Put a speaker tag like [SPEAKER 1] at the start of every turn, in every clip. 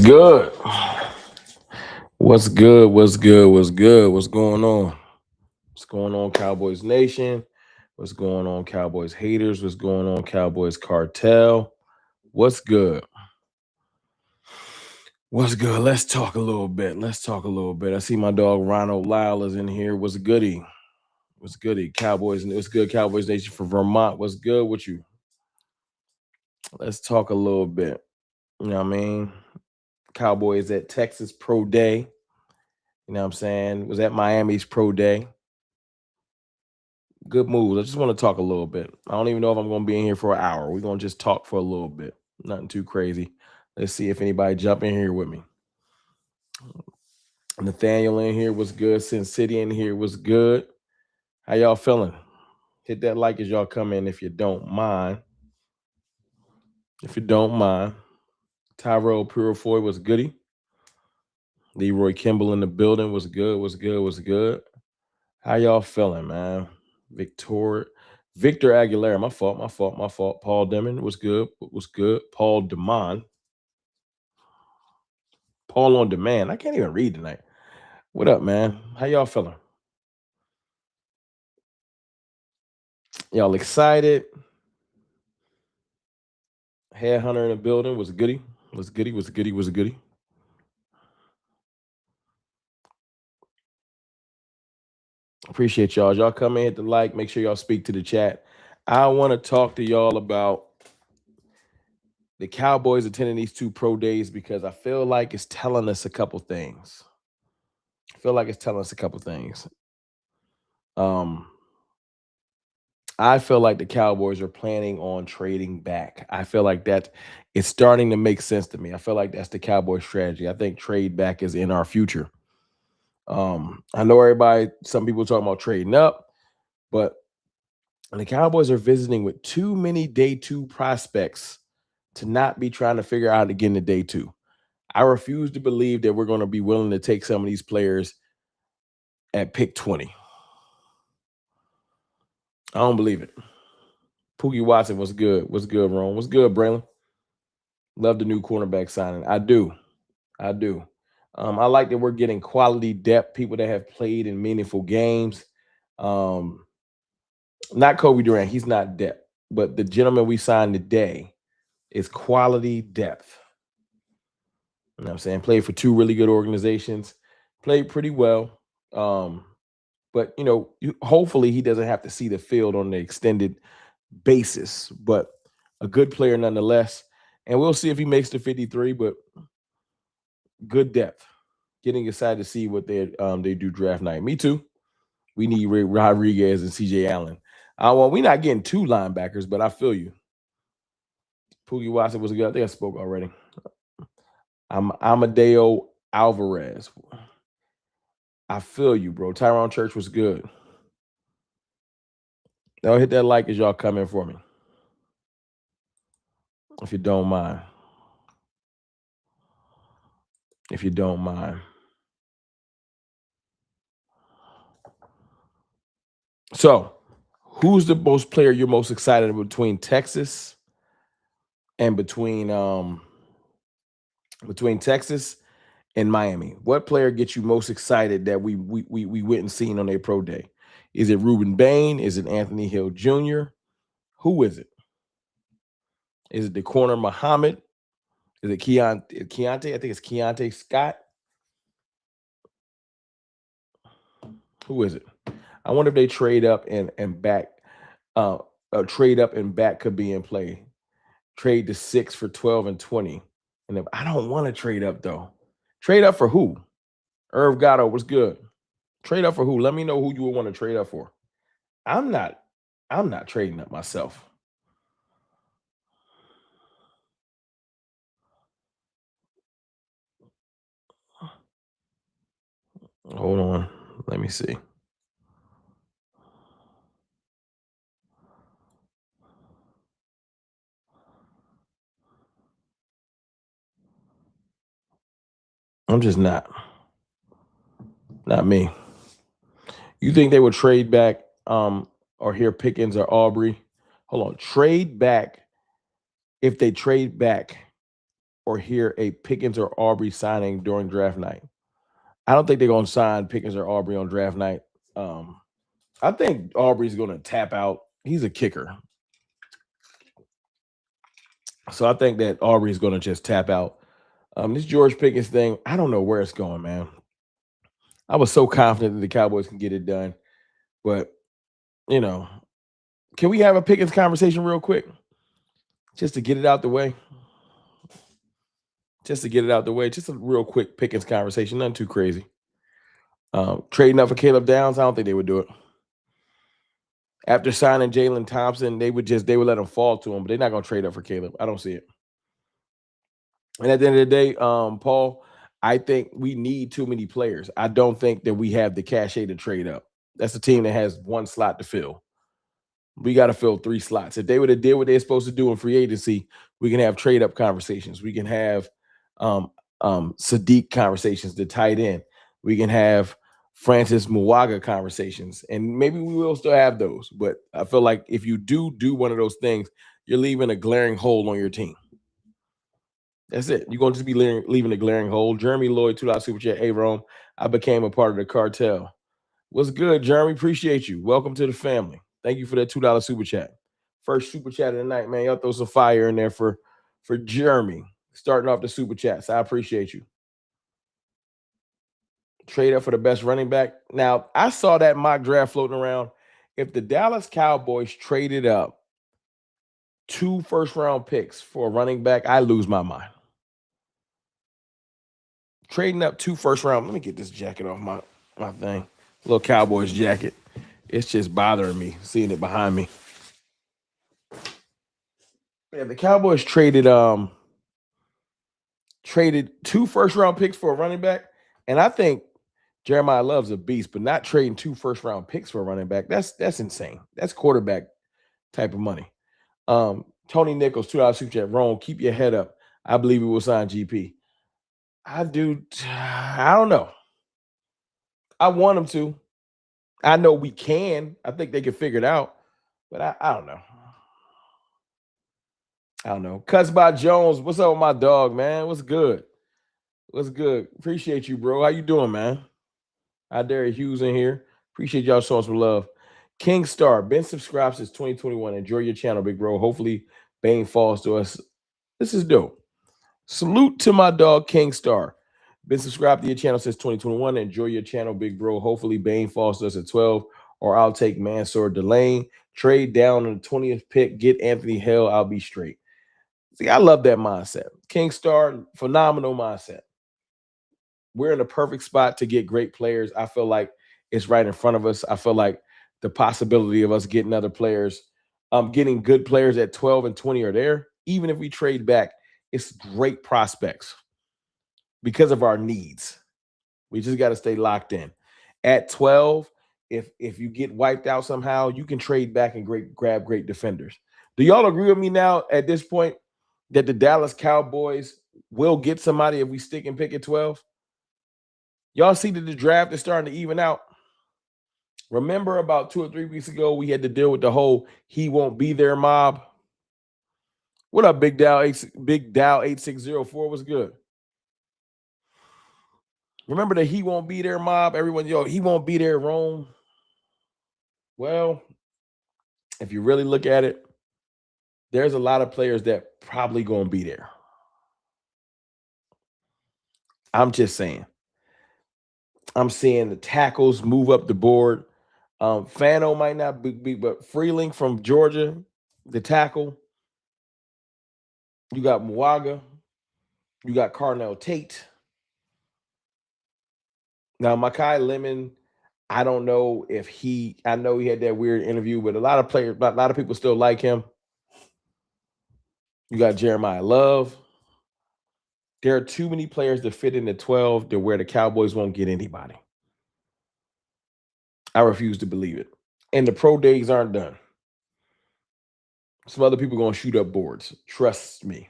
[SPEAKER 1] good? What's good? What's good? What's good? What's going on? What's going on, Cowboys Nation? What's going on, Cowboys haters? What's going on, Cowboys cartel? What's good? What's good? Let's talk a little bit. Let's talk a little bit. I see my dog Ronald Lyle is in here. What's goody? What's goody? Cowboys. What's good, Cowboys Nation from Vermont? What's good with you? Let's talk a little bit. You know what I mean? Cowboys at Texas Pro Day. You know what I'm saying? Was at Miami's Pro Day. Good moves. I just want to talk a little bit. I don't even know if I'm going to be in here for an hour. We're going to just talk for a little bit. Nothing too crazy. Let's see if anybody jump in here with me. Nathaniel in here was good. Sin City in here was good. How y'all feeling? Hit that like as y'all come in if you don't mind. If you don't mind. Tyrell Purifoy was goody. Leroy Kimball in the building was good. Was good. Was good. How y'all feeling, man? Victor Aguilera, my fault. Paul Demon was good. Paul Demond. Paul on demand. I can't even read tonight. What up, man? How y'all feeling? Y'all excited? Headhunter in the building was goody. Was goody. Appreciate y'all. Y'all come in, hit the like. Make sure y'all speak to the chat. I want to talk to y'all about the Cowboys attending these two pro days because I feel like it's telling us a couple things. I feel like the Cowboys are planning on trading back. I feel like that it's starting to make sense to me. I feel like that's the Cowboys strategy. I think trade back is in our future. I know some people talking about trading up, but the Cowboys are visiting with too many day two prospects to not be trying to figure out how to get into day two. I refuse to believe that we're going to be willing to take some of these players at pick 20. I don't believe it. Pookie Watson was good. What's good, Ron? What's good, Braylon? Love the new cornerback signing. I do. I like that we're getting quality depth, people that have played in meaningful games. Not Kobe Durant. He's not depth. But the gentleman we signed today is quality depth. You know what I'm saying? Played for two really good organizations. Played pretty well. But, hopefully he doesn't have to see the field on the extended basis. But a good player nonetheless. And we'll see if he makes the 53, but good depth. Getting excited to see what they do draft night. Me too. We need Rodriguez and CJ Allen. We're not getting two linebackers, but I feel you. Pookie Watson was good. I think I spoke already. I'm Amadeo Alvarez. I feel you, bro. Tyron Church was good. Y'all hit that like as y'all come in for me. If you don't mind. So, who's the most player you're most excited between Texas and between Texas and Miami? What player gets you most excited that we went and seen on a pro day? Is it Ruben Bain? Is it Anthony Hill Jr.? Who is it? Is it the corner Muhammad? Is it Keontae? I think it's Keontae Scott. Who is it? I wonder if they trade up and back. Trade up and back could be in play. Trade the 6 for 12 and 20. And if I don't want to trade up though. Trade up for who? Irv Gatto was good. Trade up for who? Let me know who you would want to trade up for. I'm not trading up myself. Hold on. Let me see. I'm just not. Not me. You think they would trade back or hear Pickens or Aubrey? Hold on. Trade back. If they trade back or hear a Pickens or Aubrey signing during draft night? I don't think they're going to sign Pickens or Aubrey on draft night. I think Aubrey's going to tap out. He's a kicker. So I think that Aubrey's going to just tap out. This George Pickens thing, I don't know where it's going, man. I was so confident that the Cowboys can get it done. But, you know, can we have a Pickens conversation real quick? Just to get it out the way. Just a real quick Pickens conversation. Nothing too crazy. Trading up for Caleb Downs, I don't think they would do it. After signing Jalen Thompson, they would let him fall to him, but they're not going to trade up for Caleb. I don't see it. And at the end of the day, Paul, I think we need too many players. I don't think that we have the cachet to trade up. That's a team that has one slot to fill. We got to fill 3 slots. If they would have did what they're supposed to do in free agency, we can have trade up conversations. We can have Sadiq conversations, the tight end. We can have Francis Muwaga conversations, and maybe we will still have those. But I feel like if you do one of those things, you're leaving a glaring hole on your team. That's it. You're going to just be leaving a glaring hole. Jeremy Lloyd, $2 super chat. Hey, Rome, I became a part of the cartel. What's good, Jeremy? Appreciate you. Welcome to the family. Thank you for that $2 super chat. First super chat of the night, man. Y'all throw some fire in there for Jeremy. Starting off the super chats. I appreciate you. Trade up for the best running back. Now, I saw that mock draft floating around. If the Dallas Cowboys traded up 2 first-round picks for a running back, I lose my mind. Trading up 2 first-round. Let me get this jacket off my thing. Little Cowboys jacket. It's just bothering me seeing it behind me. Yeah, the Cowboys traded 2 first-round picks for a running back, and I think Jeremiah Love's a beast, but not trading 2 first-round picks for a running back, that's insane. That's quarterback type of money. Tony Nichols, $2 super chat. Ron, keep your head up. I believe we will sign GP. I don't know. I want him to. I know we can. I think they can figure it out, but I don't know. I don't know. Cuts by Jones. What's up with my dog, man? What's good? What's good? Appreciate you, bro. How you doing, man? Hi, Derek Hughes in here. Appreciate y'all showing some love. King Star, been subscribed since 2021. Enjoy your channel, big bro. Hopefully, Bane falls to us. This is dope. Salute to my dog, King Star. Been subscribed to your channel since 2021. Enjoy your channel, big bro. Hopefully, Bane falls to us at 12, or I'll take Mansour Delane. Trade down on the 20th pick. Get Anthony Hill. I'll be straight. See, I love that mindset. King Star, phenomenal mindset. We're in the perfect spot to get great players. I feel like it's right in front of us. I feel like the possibility of us getting other players, getting good players at 12 and 20 are there. Even if we trade back, it's great prospects because of our needs. We just got to stay locked in. At 12, if you get wiped out somehow, you can trade back and grab great defenders. Do y'all agree with me now at this point that the Dallas Cowboys will get somebody if we stick and pick at 12? Y'all see that the draft is starting to even out. Remember about 2 or 3 weeks ago, we had to deal with the whole he won't be there mob. What up, Big Dow 8604? What's good? Remember the he won't be there mob? Everyone, he won't be there, Rome. Well, if you really look at it, there's a lot of players that probably going to be there. I'm just saying. I'm seeing the tackles move up the board. Fano might not be, but Freeling from Georgia, the tackle. You got Muwaga. You got Carnell Tate. Now, Makai Lemon, I don't know if I know he had that weird interview, but a lot of people still like him. You got Jeremiah Love. There are too many players that fit in the 12 to where the Cowboys won't get anybody. I refuse to believe it. And the pro days aren't done. Some other people are going to shoot up boards. Trust me.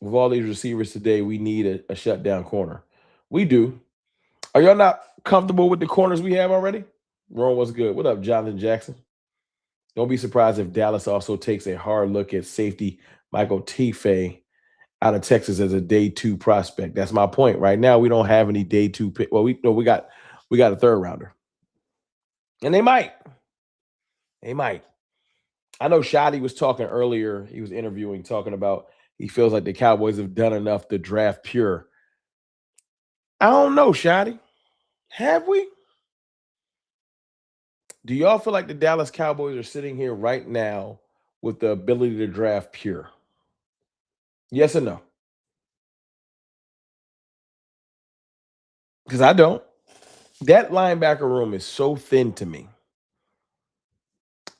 [SPEAKER 1] With all these receivers today, we need a shutdown corner. We do. Are y'all not comfortable with the corners we have already? Ron, what's good? What up, Jonathan Jackson? Don't be surprised if Dallas also takes a hard look at safety Michael Tife out of Texas as a day 2 prospect. That's my point. Right now, we don't have any day 2 pick. Well, we no, we got a third rounder. And they might. They might. I know Shotty was talking earlier. He was interviewing, talking about he feels like the Cowboys have done enough to draft pure. I don't know, Shotty. Have we? Do y'all feel like the Dallas Cowboys are sitting here right now with the ability to draft pure? Yes or no? Because I don't. That linebacker room is so thin to me.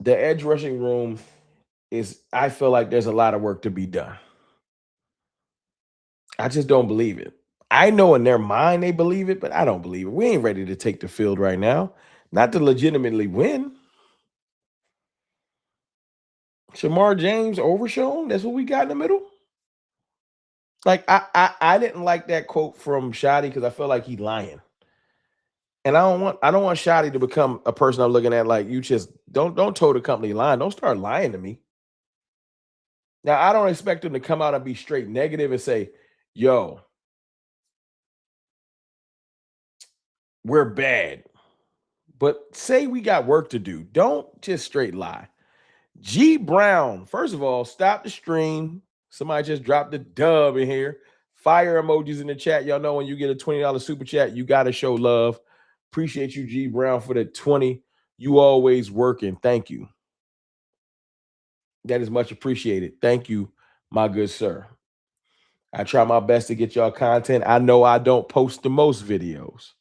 [SPEAKER 1] The edge rushing room is, I feel like there's a lot of work to be done. I just don't believe it. I know in their mind they believe it, but I don't believe it. We ain't ready to take the field right now. Not to legitimately win. Shamar James overshown. That's what we got in the middle. Like I didn't like that quote from Shotty because I feel like he lying. And I don't want Shotty to become a person I'm looking at like you just don't toe the company line. Don't start lying to me. Now I don't expect him to come out and be straight negative and say, yo, we're bad. But say we got work to do. Don't just straight lie. G Brown, first of all, stop the stream. Somebody just dropped the dub in here. Fire emojis in the chat. Y'all know when you get a $20 super chat, you got to show love. Appreciate you, G Brown, for the 20. You always working. Thank you. That is much appreciated. Thank you, my good sir. I try my best to get y'all content. I know I don't post the most videos.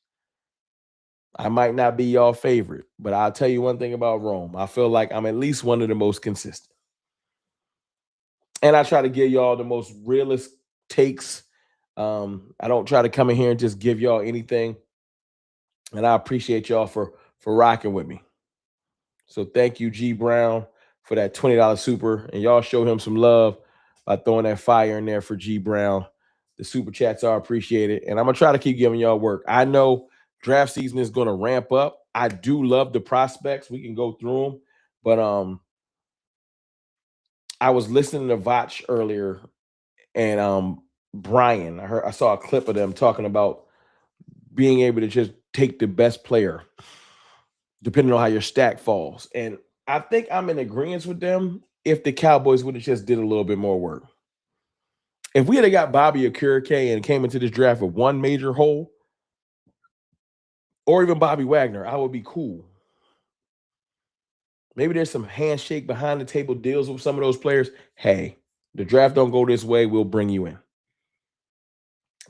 [SPEAKER 1] I might not be y'all favorite, but I'll tell you one thing about Rome. I feel like I'm at least one of the most consistent. And I try to give y'all the most realist takes. I don't try to come in here and just give y'all anything. And I appreciate y'all for rocking with me. So thank you, G Brown, for that $20 super. And y'all show him some love by throwing that fire in there for G Brown. The super chats are appreciated. And I'm going to try to keep giving y'all work. I know draft season is going to ramp up. I do love the prospects. We can go through them. But I was listening to Vach earlier, and Brian, I saw a clip of them talking about being able to just take the best player depending on how your stack falls. And I think I'm in agreement with them if the Cowboys would have just did a little bit more work. If we had got Bobby Okereke and came into this draft with one major hole, or even Bobby Wagner, I would be cool. Maybe there's some handshake behind the table deals with some of those players. Hey, the draft don't go this way, we'll bring you in.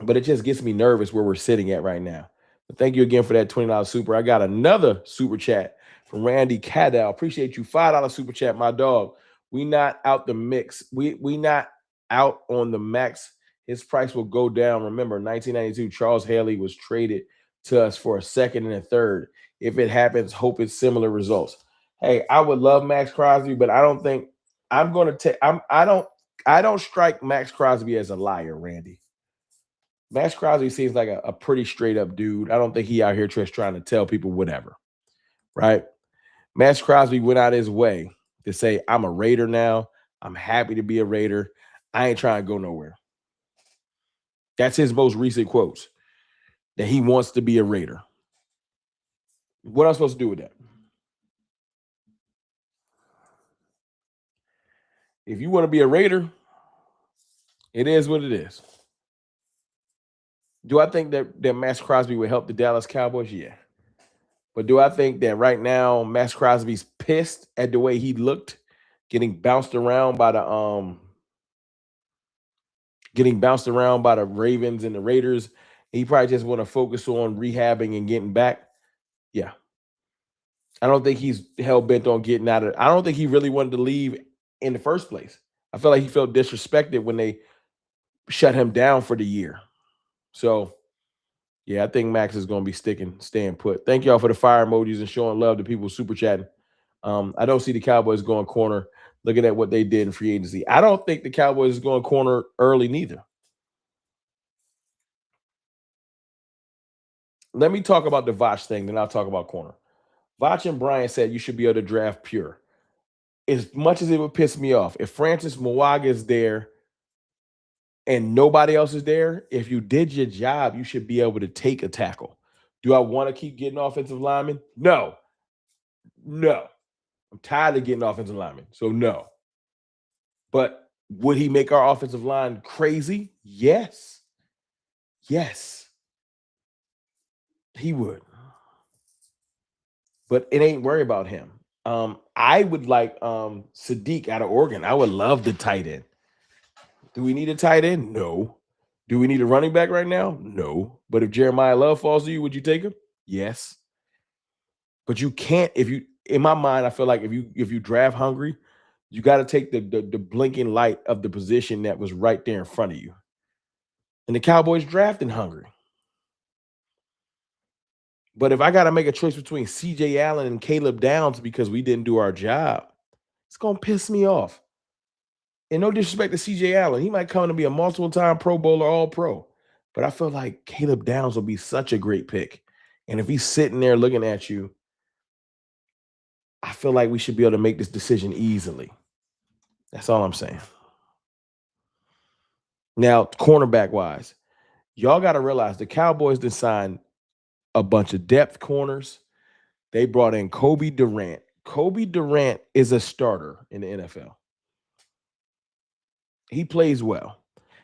[SPEAKER 1] But it just gets me nervous where we're sitting at right now. But thank you again for that $20 super. I got another super chat from Randy Cadell. Appreciate you. $5 super chat, my dog. We not out the mix. We not out on the max. His price will go down. Remember, 1992, Charles Haley was traded to us for a second and a third. If it happens, hope it's similar results. Hey, I would love Max Crosby, but I don't think I'm going to take. I don't strike Max Crosby as a liar, Randy. Max Crosby seems like a pretty straight up dude. I don't think he out here just trying to tell people whatever, right? Max Crosby went out his way to say, I'm a Raider now. I'm happy to be a Raider. I ain't trying to go nowhere. That's his most recent quotes, that he wants to be a Raider. What am I supposed to do with that? If you want to be a Raider, it is what it is. Do I think that Max Crosby would help the Dallas Cowboys? Yeah. But do I think that right now Max Crosby's pissed at the way he looked, getting bounced around by the Ravens and the Raiders? He probably just want to focus on rehabbing and getting back. Yeah. I don't think he's hell bent on getting out of it. I don't think he really wanted to leave in the first place. I feel like he felt disrespected when they shut him down for the year. So yeah, I think Max is going to be staying put. Thank y'all for the fire emojis and showing love to people super chatting. I don't see the Cowboys going corner. Looking at what they did in free agency, I don't think the Cowboys is going corner early neither. Let me talk about the Vach thing, then I'll talk about corner. Vach and Brian said you should be able to draft pure. As much as it would piss me off, if Francis Mwaga is there and nobody else is there, if you did your job, you should be able to take a tackle. Do I want to keep getting offensive linemen? No, no. I'm tired of getting offensive linemen. So no. But would he make our offensive line crazy? Yes. Yes, he would. But it ain't worry about him. I would like Sadiq out of Oregon. I would love the tight end. Do we need a tight end? No. Do we need a running back right now? No. But if Jeremiah Love falls to you, would you take him? Yes. But you can't, if you, in my mind, I feel like if you draft hungry, you got to take the blinking light of the position that was right there in front of you. And the Cowboys drafting hungry. But if I got to make a choice between CJ Allen and Caleb Downs because we didn't do our job, it's gonna piss me off. And no disrespect to CJ Allen, he might come to be a multiple time Pro Bowler, All Pro. But I feel like Caleb Downs will be such a great pick. And if he's sitting there looking at you, I feel like we should be able to make this decision easily. That's all I'm saying. Now, cornerback wise, y'all got to realize the Cowboys did sign a bunch of depth corners. They brought in Kobe Durant. Kobe Durant is a starter in the NFL. He plays well.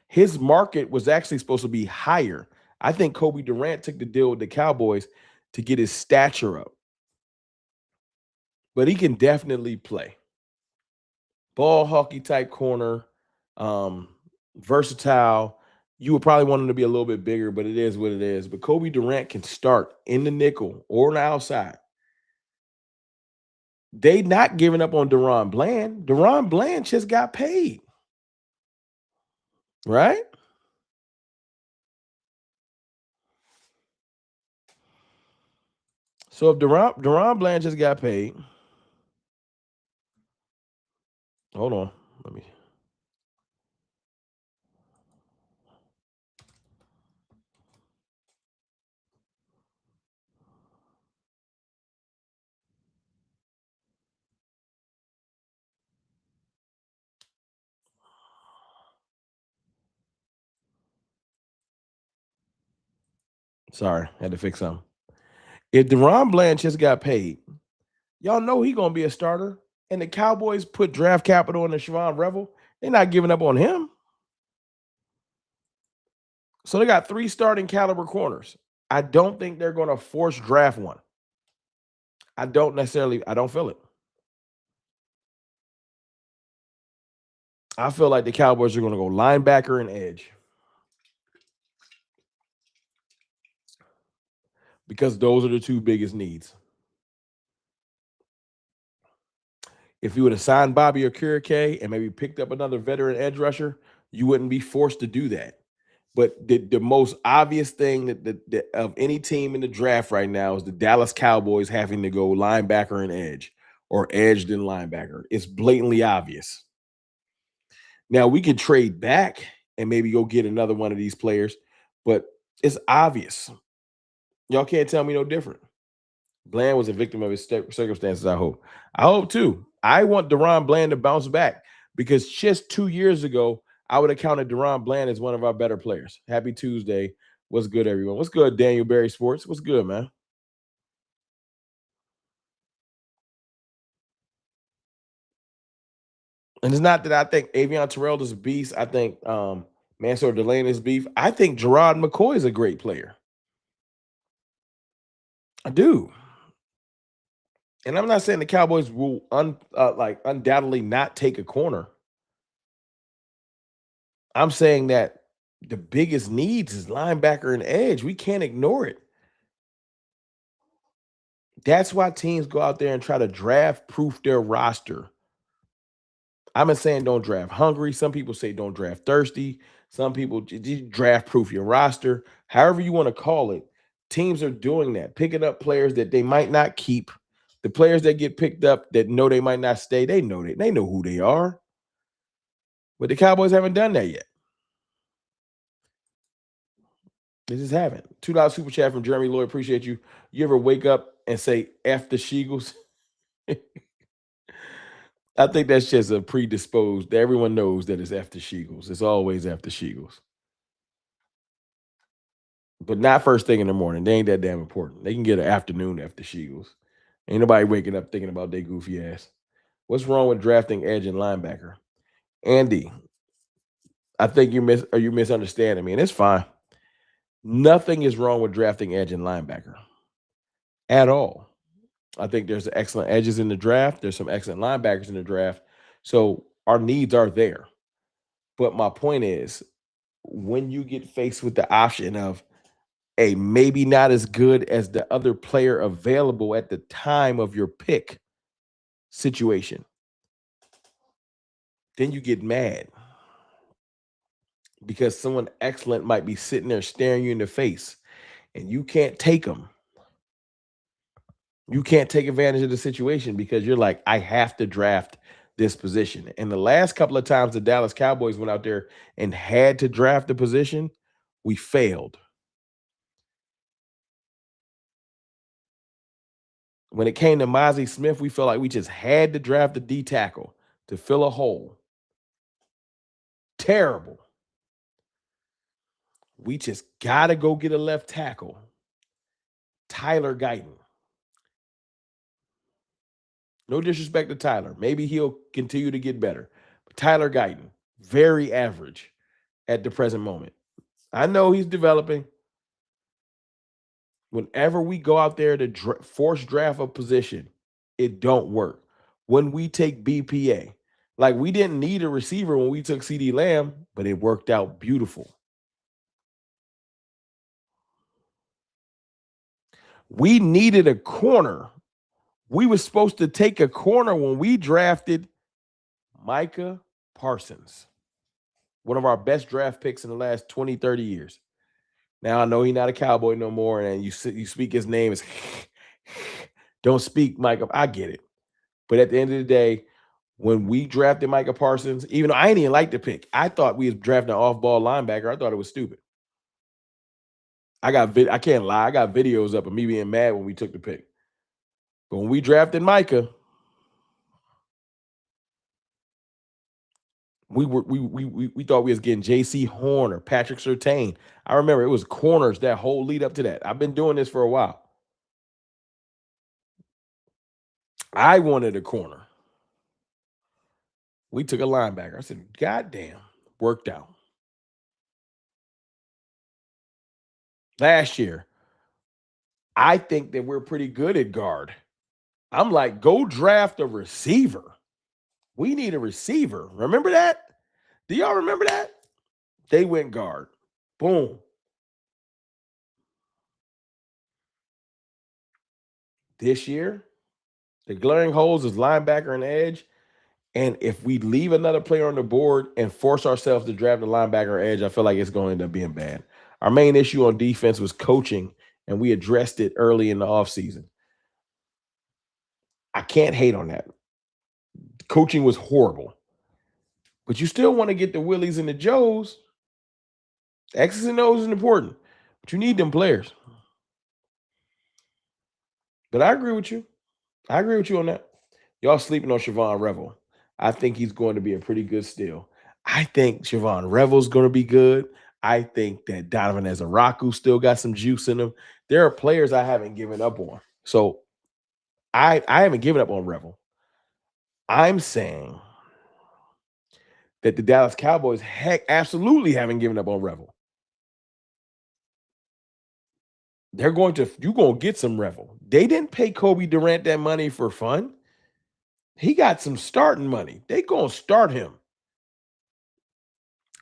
[SPEAKER 1] His market was actually supposed to be higher. I think Kobe Durant took the deal with the Cowboys to get his stature up. But he can definitely play. Ball hockey type corner, versatile. You would probably want him to be a little bit bigger, but it is what it is. But Kobe Durant can start in the nickel or on the outside. They not giving up on Deron Bland. Deron Bland just got paid. Right? So if Deron Bland just got paid, hold on. Let me. Sorry, had to fix something. If Deron Bland just got paid, y'all know he gonna be a starter. And the Cowboys put draft capital into Siobhan Revel. They're not giving up on him. So they got 3 starting caliber corners. I don't think they're gonna force draft one. I don't feel it. I feel like the Cowboys are gonna go linebacker and edge. Because those are the 2 biggest needs. If you would have signed Bobby Okereke and maybe picked up another veteran edge rusher, you wouldn't be forced to do that. But the most obvious thing that of any team in the draft right now is the Dallas Cowboys having to go linebacker and edge or edge then linebacker. It's blatantly obvious. Now we could trade back and maybe go get another one of these players, but it's obvious. Y'all can't tell me no different. Bland was a victim of his circumstances, I hope. I hope too. I want Deron Bland to bounce back because just 2 years ago, I would have counted Deron Bland as one of our better players. Happy Tuesday. What's good, everyone? What's good, Daniel Berry Sports? What's good, man? And it's not that I think Avion Terrell is a beast. I think Mansour Delaney is beef. I think Gerard McCoy is a great player. I do. And I'm not saying the Cowboys will undoubtedly not take a corner. I'm saying that the biggest needs is linebacker and edge. We can't ignore it. That's why teams go out there and try to draft proof their roster. I'm not saying don't draft hungry. Some people say don't draft thirsty. Some people draft proof your roster. However you want to call it, teams are doing that, picking up players that they might not keep. The players that get picked up that know they might not stay, they know who they are. But the Cowboys haven't done that yet. They just haven't. $2 super chat from Jeremy Lloyd. Appreciate you. You ever wake up and say F the Sheagles? I think that's just a predisposed. Everyone knows that it's after Sheagles. It's always after Sheagles, but not first thing in the morning. They ain't that damn important. They can get an afternoon after Sheagles. Ain't nobody waking up thinking about their goofy ass. What's wrong with drafting edge and linebacker? Andy, I think you misunderstanding me, and it's fine. Nothing is wrong with drafting edge and linebacker at all. I think there's excellent edges in the draft. There's some excellent linebackers in the draft. So our needs are there. But my point is, when you get faced with the option of a maybe not as good as the other player available at the time of your pick situation, then you get mad because someone excellent might be sitting there staring you in the face and you can't take them. You can't take advantage of the situation because you're like, I have to draft this position. And the last couple of times the Dallas Cowboys went out there and had to draft the position, we failed. When it came to Mozzie Smith, we felt like we just had to draft the D tackle to fill a hole. Terrible. We just got to go get a left tackle. Tyler Guyton. No disrespect to Tyler. Maybe he'll continue to get better. But Tyler Guyton, very average at the present moment. I know he's developing. Whenever we go out there to force draft a position, it don't work. When we take BPA, like we didn't need a receiver when we took CD Lamb, but it worked out beautiful. We needed a corner. We were supposed to take a corner when we drafted Micah Parsons, one of our best draft picks in the last 20, 30 years. Now I know he's not a Cowboy no more, and you speak his name is don't speak Micah. I get it. But at the end of the day, when we drafted Micah Parsons, even though I didn't even like the pick, I thought we was drafting an off-ball linebacker. I thought it was stupid. I can't lie. I got videos up of me being mad when we took the pick. But when we drafted Micah, we thought we was getting J.C. Horn or Patrick Surtain. I remember it was corners that whole lead up to that. I've been doing this for a while. I wanted a corner. We took a linebacker. I said, God damn, worked out. Last year, I think that we're pretty good at guard. I'm like, go draft a receiver. We need a receiver. Remember that? Do y'all remember that? They went guard. Boom. This year, the glaring holes is linebacker and edge. And if we leave another player on the board and force ourselves to draft a linebacker or edge, I feel like it's going to end up being bad. Our main issue on defense was coaching, and we addressed it early in the offseason. I can't hate on that. Coaching was horrible. But you still want to get the Willies and the Joes. X's and O's is important. But you need them players. But I agree with you. I agree with you on that. Y'all sleeping on Siobhan Revel. I think he's going to be a pretty good steal. I think Siobhan Revel's going to be good. I think that Donovan Ezaraku still got some juice in him. There are players I haven't given up on. So I haven't given up on Revel. I'm saying that the Dallas Cowboys absolutely haven't given up on Revel. You're going to get some Revel. They didn't pay Kobe Durant that money for fun. He got some starting money. They going to start him.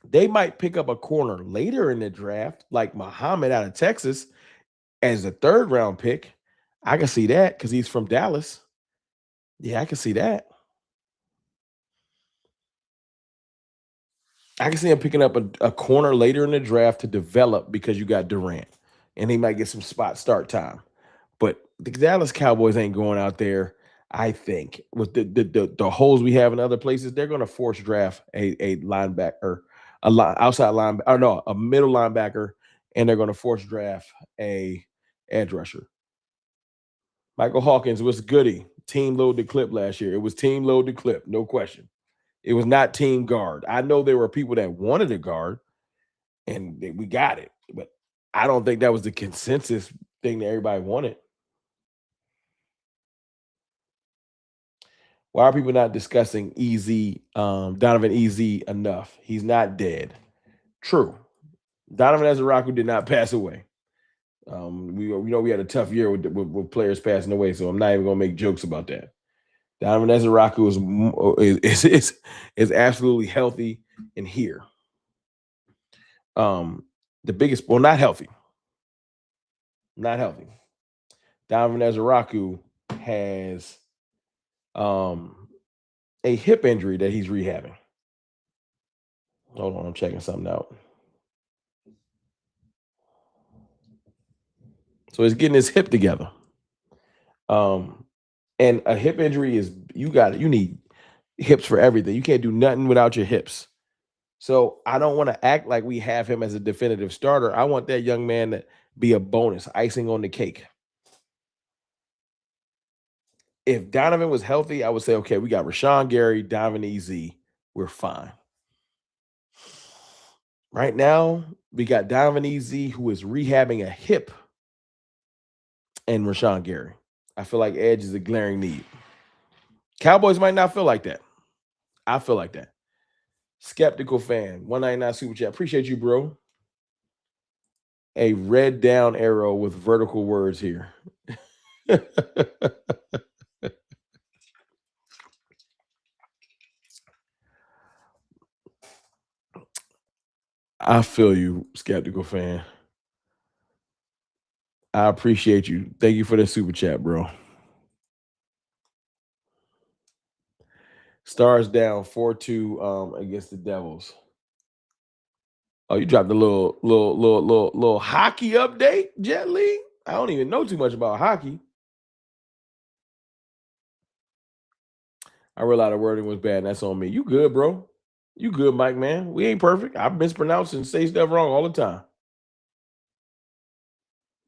[SPEAKER 1] They might pick up a corner later in the draft, like Muhammad out of Texas, as a third round pick. I can see that because he's from Dallas. Yeah, I can see that. I can see him picking up a corner later in the draft to develop because you got Durant, and he might get some spot start time. But the Dallas Cowboys ain't going out there. I think with the holes we have in other places, they're going to force draft a linebacker, outside linebacker, or no, a middle linebacker, and they're going to force draft a edge rusher. Michael Hawkins was goody. Team load the clip last year. It was team load the clip, no question. It was not team guard. I know there were people that wanted a guard, and we got it, but I don't think that was the consensus thing that everybody wanted. Why are people not discussing Easy, Donovan Easy enough? He's not dead. True. Donovan Ezeraku did not pass away. We know we had a tough year with players passing away, so I'm not even gonna make jokes about that. Donovan Ezeraku is absolutely healthy and here. The biggest, well, not healthy. Donovan Ezeraku has a hip injury that he's rehabbing. Hold on, I'm checking something out. So he's getting his hip together. And a hip injury is you need hips for everything. You can't do nothing without your hips. So I don't want to act like we have him as a definitive starter. I want that young man to be a bonus, icing on the cake. If Donovan was healthy, I would say, okay, we got Rashawn Gary, Donovan EZ. We're fine. Right now, we got Donovan EZ who is rehabbing a hip and Rashawn Gary. I feel like edge is a glaring need. Cowboys might not feel like that. I feel like that. Skeptical fan, 199 super chat. Appreciate you, bro. A red down arrow with vertical words here. I feel you, skeptical fan. I appreciate you. Thank you for the super chat, bro. Stars down 4-2 against the Devils. Oh, you dropped a little hockey update, Jet Li? I don't even know too much about hockey. I realized the wording was bad, and that's on me. You good, bro? You good, Mike, man? We ain't perfect. I mispronounce and say stuff wrong all the time.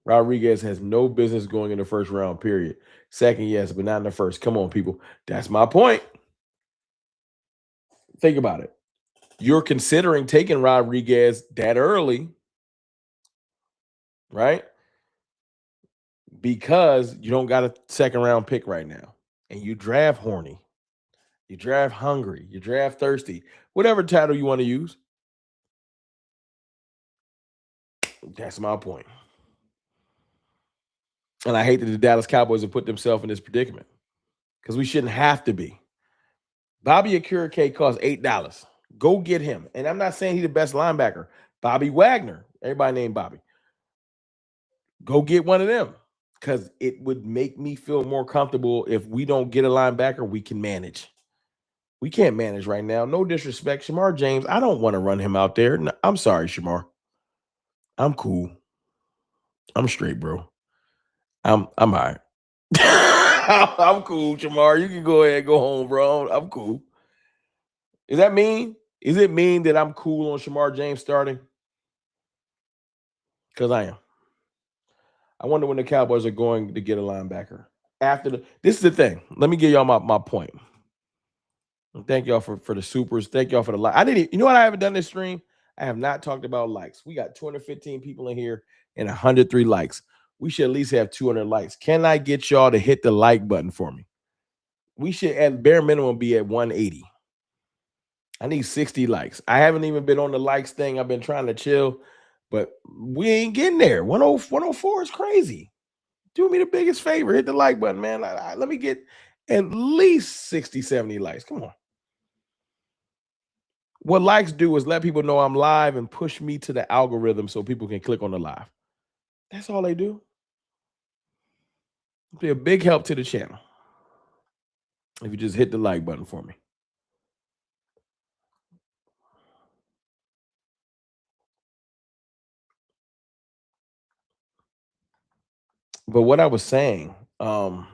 [SPEAKER 1] Rodriguez has no business going in the first round, period. Second, yes, but not in the first. Come on, people. That's my point. Think about it. You're considering taking Rodriguez that early, right? Because you don't got a second round pick right now. And you draft horny. You draft hungry. You draft thirsty. Whatever title you want to use. That's my point. And I hate that the Dallas Cowboys have put themselves in this predicament because we shouldn't have to be. Bobby Akurike costs $8. Go get him. And I'm not saying he's the best linebacker. Bobby Wagner. Everybody named Bobby. Go get one of them because it would make me feel more comfortable if we don't get a linebacker we can manage. We can't manage right now. No disrespect. Shamar James, I don't want to run him out there. No, I'm sorry, Shamar. I'm cool. I'm straight, bro. I'm all right. I'm cool, Shamar. You can go ahead and go home, bro. I'm cool. Is that mean? Is it mean that I'm cool on Shamar James starting? Because I am. I wonder when the Cowboys are going to get a linebacker. This is the thing. Let me give y'all my point. Thank y'all for the supers. Thank y'all for the like. You know what I haven't done this stream? I have not talked about likes. We got 215 people in here and 103 likes. We should at least have 200 likes. Can I get y'all to hit the like button for me? We should at bare minimum be at 180. I need 60 likes. I haven't even been on the likes thing. I've been trying to chill, but we ain't getting there. 104 is crazy. Do me the biggest favor. Hit the like button, man. Let me get at least 60, 70 likes. Come on. What likes do is let people know I'm live and push me to the algorithm so people can click on the live. That's all they do. It'll be a big help to the channel if you just hit the like button for me. But what I was saying, damn,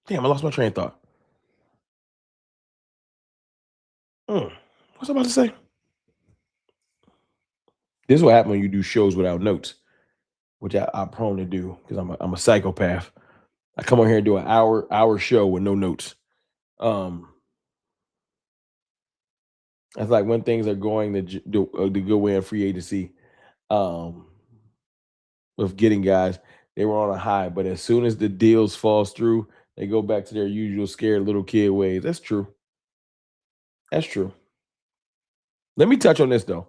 [SPEAKER 1] I lost my train of thought. What's I about to say? This is what happens when you do shows without notes, which I'm prone to do because I'm a psychopath. I come on here and do an hour show with no notes. Um, that's like when things are going the good way in free agency. Um, with getting guys, they were on a high, but as soon as the deals falls through, they go back to their usual scared little kid ways. That's true. That's true. Let me touch on this though.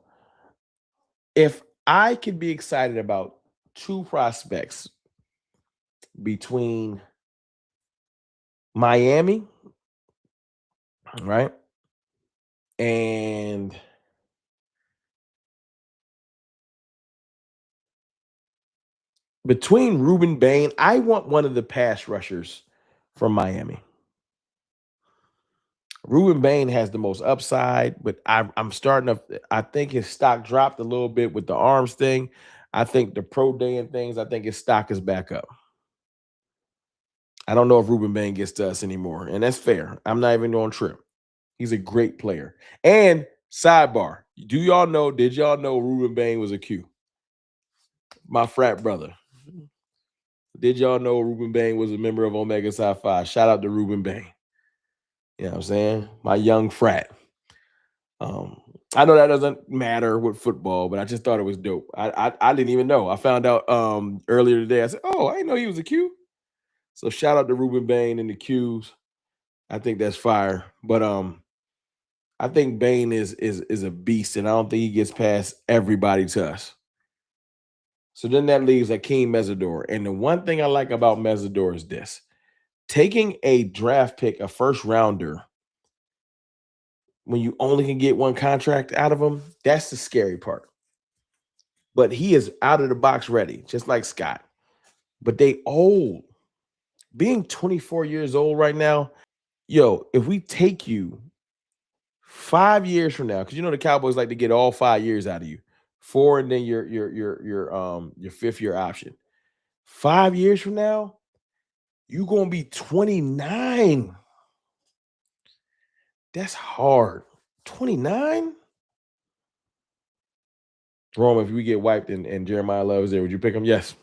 [SPEAKER 1] If I could be excited about two prospects between Miami, right, and between Ruben Bain, I want one of the pass rushers from Miami. Ruben Bain has the most upside, but I'm starting to. I think his stock dropped a little bit with the arms thing. I think the pro day and things. I think his stock is back up. I don't know if Ruben Bain gets to us anymore, and that's fair. I'm not even on trip. He's a great player. And sidebar, do y'all know? Did y'all know Ruben Bain was a Q? My frat brother. Did y'all know Ruben Bain was a member of Omega Psi Phi? Shout out to Ruben Bain. You know what I'm saying? My young frat. Um, I know that doesn't matter with football, but I just thought it was dope. I didn't even know. I found out earlier today. I said, "Oh, I didn't know he was a Q." So shout out to Ruben Bain and the Qs. I think that's fire. But I think Bain is a beast, and I don't think he gets past everybody to us. So then that leaves Akeem Mesidor. And the one thing I like about Mesidor is this: taking a draft pick, a first rounder, when you only can get one contract out of him, that's the scary part. But he is out of the box ready, just like Scott. But they old. Being 24 years old right now, yo, if we take you 5 years from now, because you know the Cowboys like to get all 5 years out of you, four, and then your fifth year option. 5 years from now, you gonna be 29. That's hard. 29? Rome, if we get wiped and Jeremiah Love is there, would you pick him? Yes.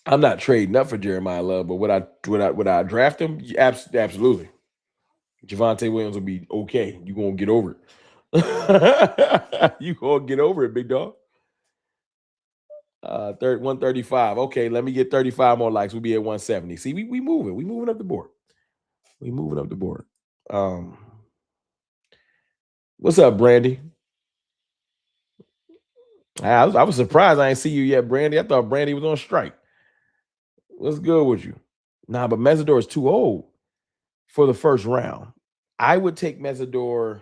[SPEAKER 1] I'm not trading up for Jeremiah Love, but would I draft him? Absolutely. Javante Williams will be okay. You gonna get over it. You gonna get over it, big dog. 135. Okay, let me get 35 more likes. We'll be at 170. See, we moving. We moving up the board. We moving up the board. Um, what's up, Brandy? I was surprised I ain't see you yet, Brandy. I thought Brandy was on strike. What's good with you? Nah, but Mesidor is too old for the first round. I would take Mesidor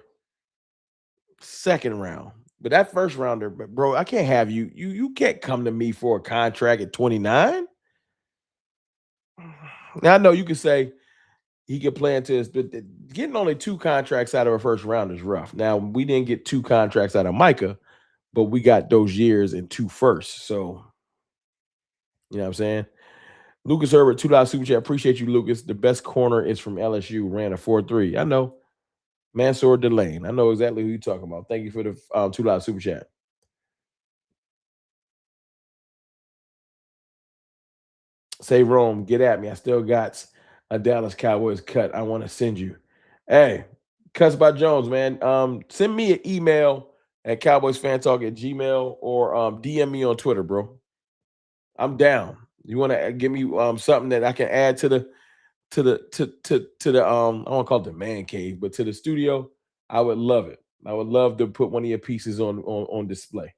[SPEAKER 1] second round. But that first rounder, bro, I can't have you. You can't come to me for a contract at 29. Now I know you could say he could play into his, but getting only two contracts out of a first round is rough. Now we didn't get two contracts out of Micah, but we got those years and two firsts. So you know what I'm saying? Lucas Herbert, $2 super chat. Appreciate you, Lucas. The best corner is from LSU. Ran a 4.3. I know. Mansour Delane. I know exactly who you're talking about. Thank you for the $2 super chat. Say Rome, get at me. I still got a Dallas Cowboys cut I want to send you. Hey, Cuts by Jones, man. Send me an email at cowboysfantalk at gmail or DM me on Twitter, bro. I'm down. You want to give me something that I can add to the I won't call it the man cave, but to the studio? I would love it. I would love to put one of your pieces on display.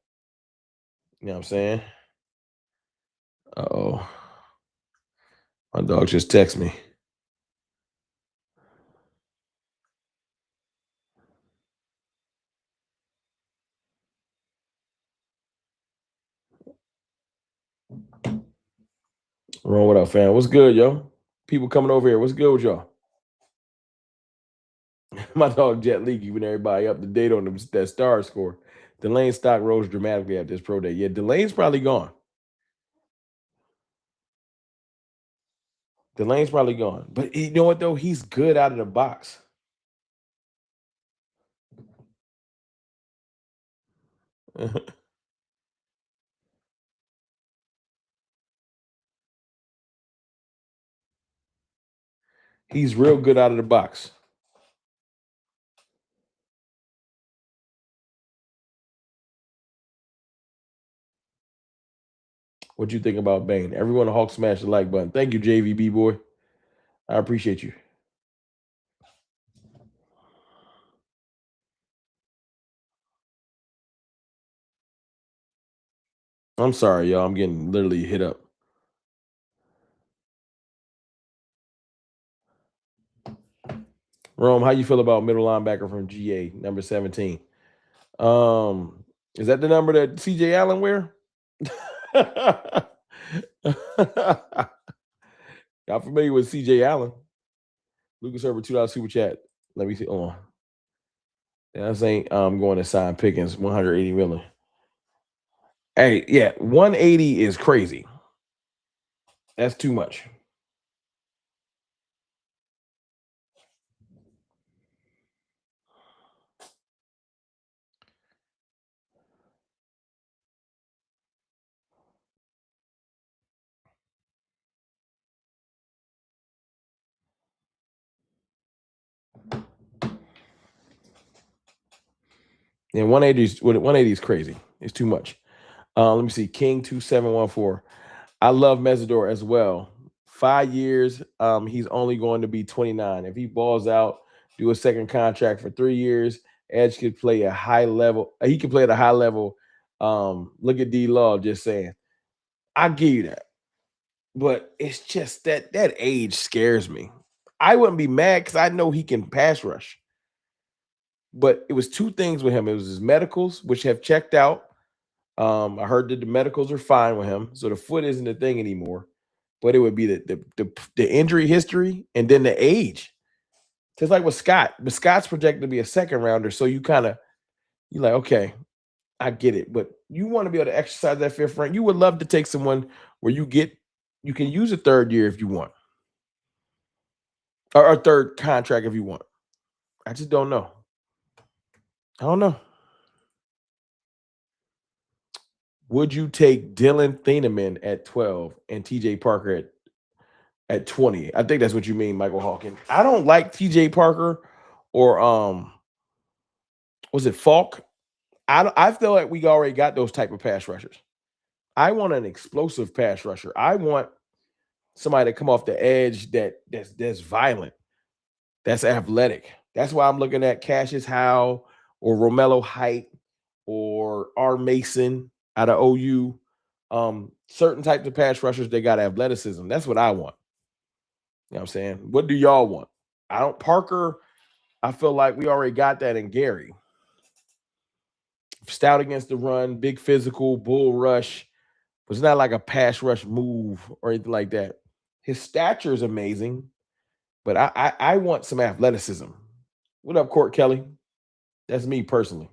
[SPEAKER 1] You know what I'm saying? Oh, my dog just text me. Wrong with up, fam? What's good, yo? People coming over here. What's good with y'all? My dog Jet Lee keeping everybody up to date on that star score. Delane stock rose dramatically at this pro day. Yeah, Delane's probably gone. Delane's probably gone. But you know what though? He's good out of the box. He's real good out of the box. What you think about Bane? Everyone at Hawk smash the like button. Thank you, JVB boy. I appreciate you. I'm sorry, y'all. I'm getting literally hit up. Rome, how you feel about middle linebacker from GA, number 17? Um, is that the number that CJ Allen wear? Y'all familiar with CJ Allen? Lucas Herbert, $2 super chat. Let me see. Hold on. That's ain't going to sign Pickens 180 million. Hey, yeah, 180 is crazy. That's too much. And 180 is crazy. It's too much. Let me see. King 2714. I love Mesidor as well. 5 years. He's only going to be 29. If he balls out, do a second contract for 3 years. Edge could play a high level. He could play at a high level. Look at D Law just saying. I give you that. But it's just that age scares me. I wouldn't be mad because I know he can pass rush. But it was two things with him. It was his medicals, which have checked out. I heard that the medicals are fine with him, so the foot isn't a thing anymore. But it would be the injury history and then the age. Just like with Scott, but Scott's projected to be a second rounder, so you like, okay, I get it. But you want to be able to exercise that fifth round. You would love to take someone where you can use a third year if you want, or a third contract if you want. I just don't know. I don't know. Would you take Dylan Thieneman at 12 and TJ Parker at 20? I think that's what you mean, Michael Hawkins. I don't like TJ Parker or was it Falk? I feel like we already got those type of pass rushers. I want an explosive pass rusher. I want somebody to come off the edge that's violent, that's athletic. That's why I'm looking at Cassius Howe or Romello Height or R. Mason out of OU. Certain types of pass rushers, they got athleticism. That's what I want. You know what I'm saying? What do y'all want? I don't Parker. I feel like we already got that in Gary. Stout against the run, big physical, bull rush. But it's not like a pass rush move or anything like that. His stature is amazing, but I want some athleticism. What up, Court Kelly? That's me personally.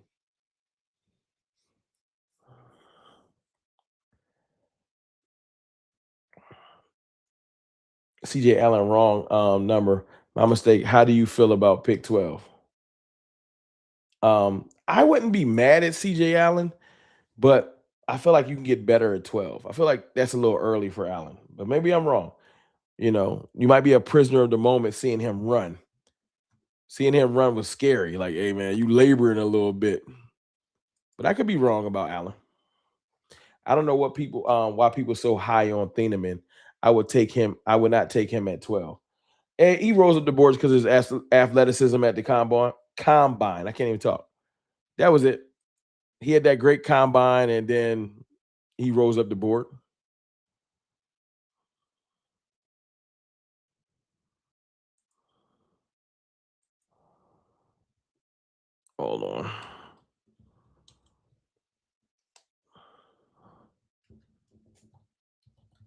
[SPEAKER 1] CJ Allen, wrong number. My mistake. How do you feel about pick 12? I wouldn't be mad at CJ Allen, but I feel like you can get better at 12. I feel like that's a little early for Allen, but maybe I'm wrong. You know, you might be a prisoner of the moment seeing him run. Seeing him run was scary. Like, hey man, you laboring a little bit. But I could be wrong about Allen. I don't know what people why people so high on Thieneman. I would not take him at 12. And he rose up the boards because of his athleticism at the combine. Combine. I can't even talk. That was it. He had that great combine, and then he rose up the board. Hold on.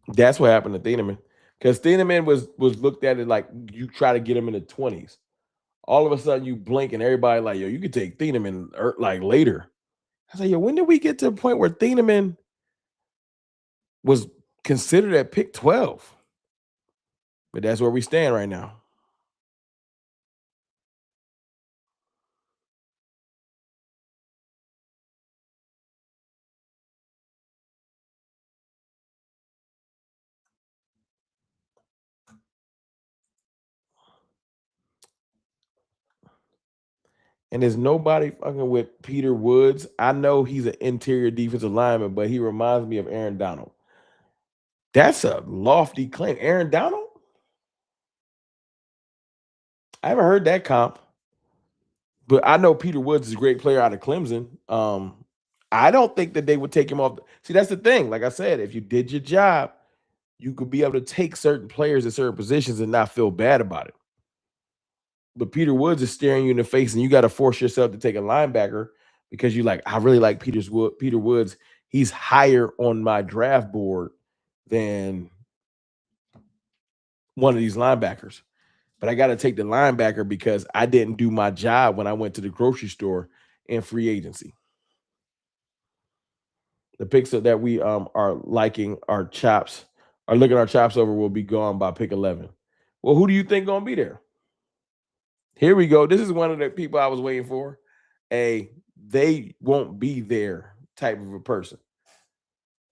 [SPEAKER 1] That's what happened to Thieneman. Because Thieneman was looked at it like you try to get him in the 20s. All of a sudden you blink and everybody like, yo, you could take Thieneman like later. I said, yo, when did we get to the point where Thieneman was considered at pick 12? But that's where we stand right now. And there's nobody fucking with Peter Woods. I know he's an interior defensive lineman, but he reminds me of Aaron Donald. That's a lofty claim. Aaron Donald? I haven't heard that comp. But I know Peter Woods is a great player out of Clemson. I don't think that they would take him off. See, that's the thing. Like I said, if you did your job, you could be able to take certain players at certain positions and not feel bad about it. But Peter Woods is staring you in the face, and you got to force yourself to take a linebacker because you like, I really like Peter Woods. He's higher on my draft board than one of these linebackers. But I got to take the linebacker because I didn't do my job when I went to the grocery store in free agency. The picks that we are liking our chops, are looking our chops over will be gone by pick 11. Well, who do you think gonna be there? Here we go. This is one of the people I was waiting for. They won't be there type of a person.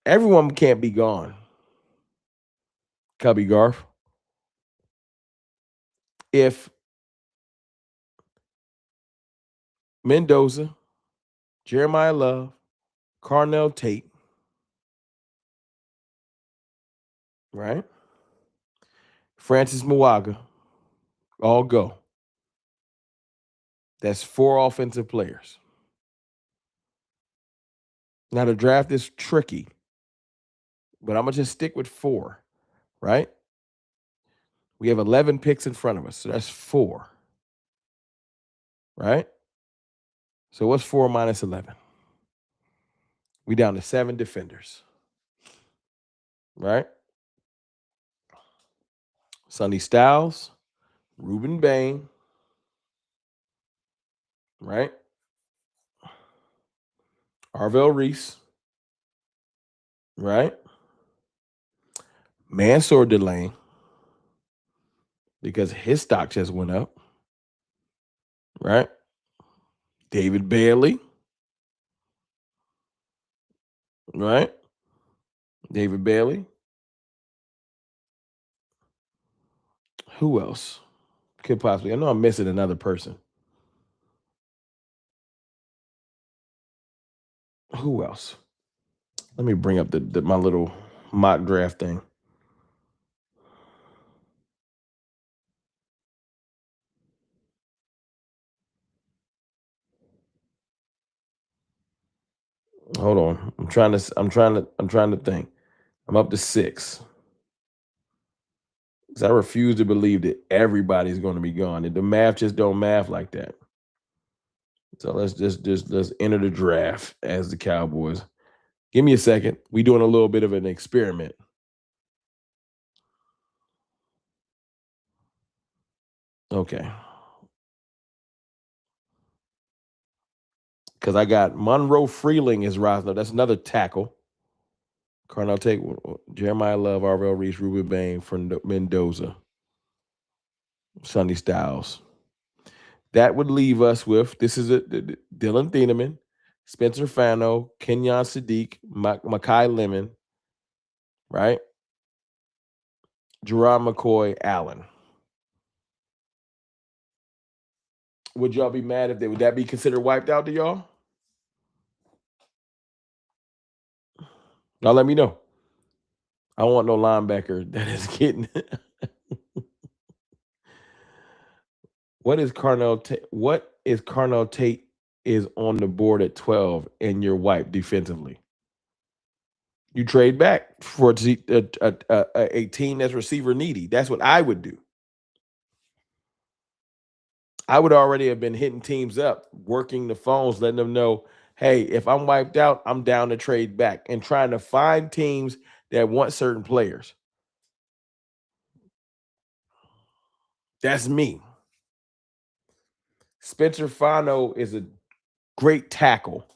[SPEAKER 1] Everyone can't be gone. Cubby Garf. If Mendoza, Jeremiah Love, Carnell Tate, right? Francis Mwaga, all go. That's 4 offensive players. Now the draft is tricky, but I'm gonna just stick with 4, right? We have 11 picks in front of us, so that's 4, right? So what's 4 minus 11? We down to 7 defenders, right? Sonny Styles, Ruben Bain, right? Arvell Reese, right? Mansour Delane, because his stock just went up, right? David Bailey, right? David Bailey. Who else could possibly? I know I'm missing another person. Who else? Let me bring up my little mock draft thing. Hold on. I'm trying to think. I'm up to 6. Because I refuse to believe that everybody's going to be gone. The math just don't math like that. So let's enter the draft as the Cowboys. Give me a second. We doing a little bit of an experiment. Okay. Because I got Monroe Freeling is rising up. That's another tackle. Carnell Tate, Jeremiah Love, Arvell Reese, Ruben Bain from Mendoza, Sonny Styles. That would leave us with, this is Dylan Thieneman, Spencer Fano, Kenyon Sadiq, Makai Lemon, right? Jerron McCoy, Allen. Would y'all be mad if would that be considered wiped out to y'all? Now let me know. I don't want no linebacker that is getting. What is Carnell Tate is on the board at 12 and you're wiped defensively? You trade back for a team that's receiver needy. That's what I would do. I would already have been hitting teams up, working the phones, letting them know, hey, if I'm wiped out, I'm down to trade back, and trying to find teams that want certain players. That's me. Spencer Fano is a great tackle.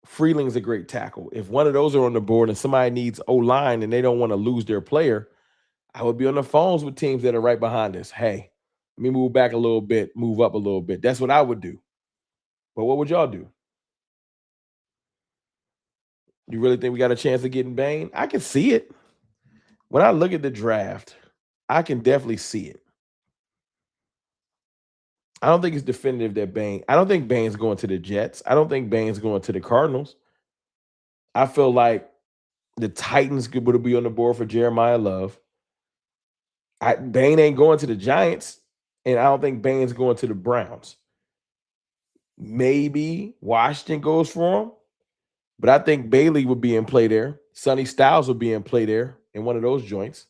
[SPEAKER 1] Freeling's a great tackle. If one of those are on the board and somebody needs O-line and they don't want to lose their player, I would be on the phones with teams that are right behind us. Hey, let me move back a little bit, move up a little bit. That's what I would do. But what would y'all do? You really think we got a chance of getting Bain? I can see it. When I look at the draft, I can definitely see it. I don't think it's definitive that Bain. I don't think Bain's going to the Jets. I don't think Bain's going to the Cardinals. I feel like the Titans would be on the board for Jeremiah Love. Bain ain't going to the Giants, and I don't think Bain's going to the Browns. Maybe Washington goes for him, but I think Bailey would be in play there. Sonny Styles would be in play there in one of those joints.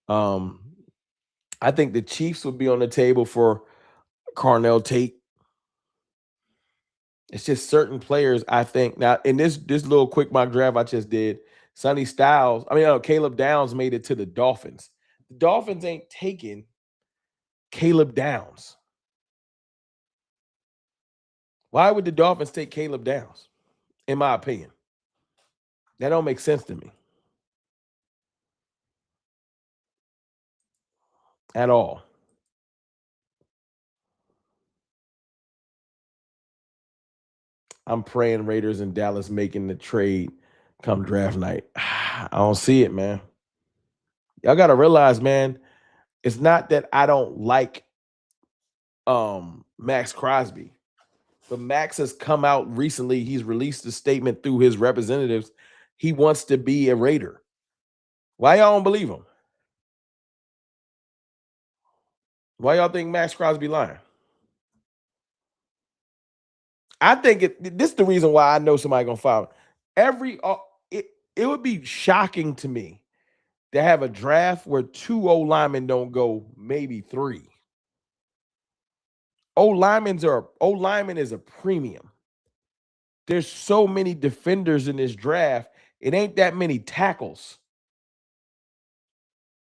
[SPEAKER 1] Um, I think the Chiefs would be on the table for Carnell Tate. It's just certain players, I think. Now, in this little quick mock draft I just did, Sonny Styles, Caleb Downs made it to the Dolphins. The Dolphins ain't taking Caleb Downs. Why would the Dolphins take Caleb Downs? In my opinion, that don't make sense to me at all. I'm praying Raiders and Dallas making the trade come draft night. I don't see it, man. Y'all got to realize, man, it's not that I don't like Max Crosby, but Max has come out recently. He's released a statement through his representatives. He wants to be a Raider. Why y'all don't believe him? Why y'all think Max Crosby lying? I think this is the reason why I know somebody gonna file. It would be shocking to me to have a draft where 2 O linemen don't go, maybe 3. O lineman is a premium. There's so many defenders in this draft. It ain't that many tackles.